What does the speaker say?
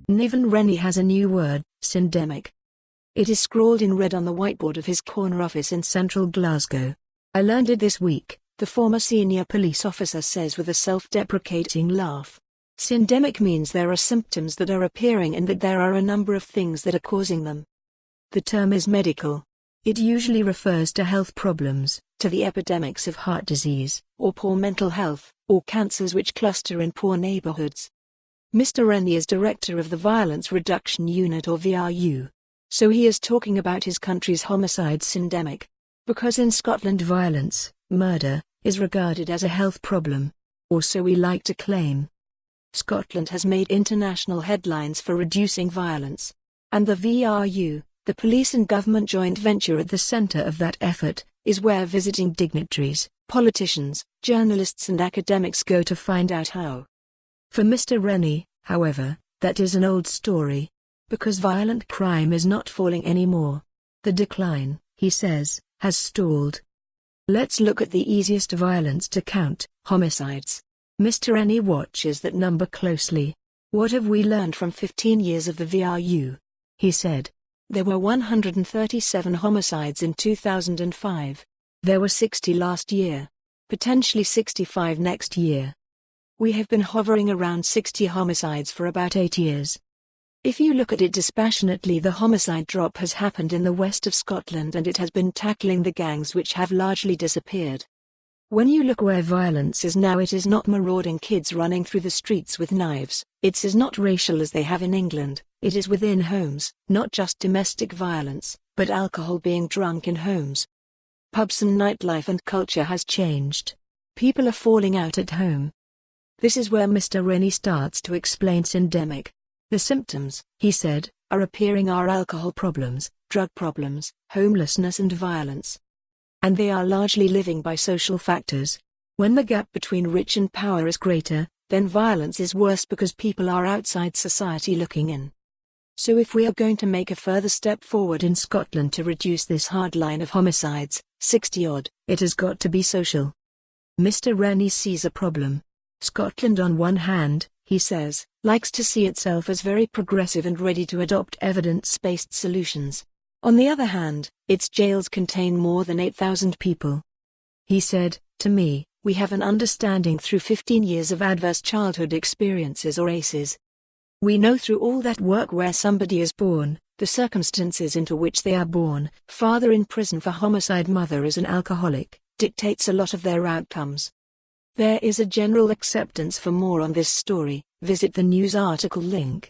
NIVEN Rennie has a new word, syndemic. It is scrawled in red on the whiteboard of his corner office in central Glasgow. "I learned it this week," the former senior police officer says with a self-deprecating laugh. Syndemic means there are symptoms that are appearing and that there are a number of things that are causing them. The term is medical. It usually refers to health problems, to the epidemics of heart disease, or poor mental health, or cancers which cluster in poor neighbourhoods. Mr. Rennie is director of the Violence Reduction Unit or VRU. So he is talking about his country's homicide syndemic. Because in Scotland violence, murder, is regarded as a health problem. Or so we like to claim. Scotland has made international headlines for reducing violence. And the VRU, the police and government joint venture at the centre of that effort, is where visiting dignitaries, politicians, journalists and academics go to find out how. For Mr. Rennie, however, that is an old story. Because violent crime is not falling anymore. The decline, he says, has stalled. Let's look at the easiest violence to count, homicides. Mr. Rennie watches that number closely. "What have we learned from 15 years of the VRU?" he said. "There were 137 homicides in 2005. There were 60 last year. Potentially 65 next year. We have been hovering around 60 homicides for about 8 years. If you look at it dispassionately, the homicide drop has happened in the west of Scotland and it has been tackling the gangs which have largely disappeared. When you look where violence is now, it is not marauding kids running through the streets with knives, it is not racial as they have in England, it is within homes, not just domestic violence, but alcohol being drunk in homes. Pubs and nightlife and culture has changed. People are falling out at home." This is where Mr. Rennie starts to explain syndemic. The symptoms, he said, are appearing are alcohol problems, drug problems, homelessness and violence. And they are largely living by social factors. When the gap between rich and power is greater, then violence is worse because people are outside society looking in. So if we are going to make a further step forward in Scotland to reduce this hard line of homicides, 60-odd, it has got to be social. Mr. Rennie sees a problem. Scotland on one hand, he says, likes to see itself as very progressive and ready to adopt evidence-based solutions. On the other hand, its jails contain more than 8,000 people. He said, "To me, we have an understanding through 15 years of adverse childhood experiences or ACEs. We know through all that work where somebody is born, the circumstances into which they are born, father in prison for homicide, mother is an alcoholic, dictates a lot of their outcomes. There is a general acceptance for more on this story. Visit the news article link.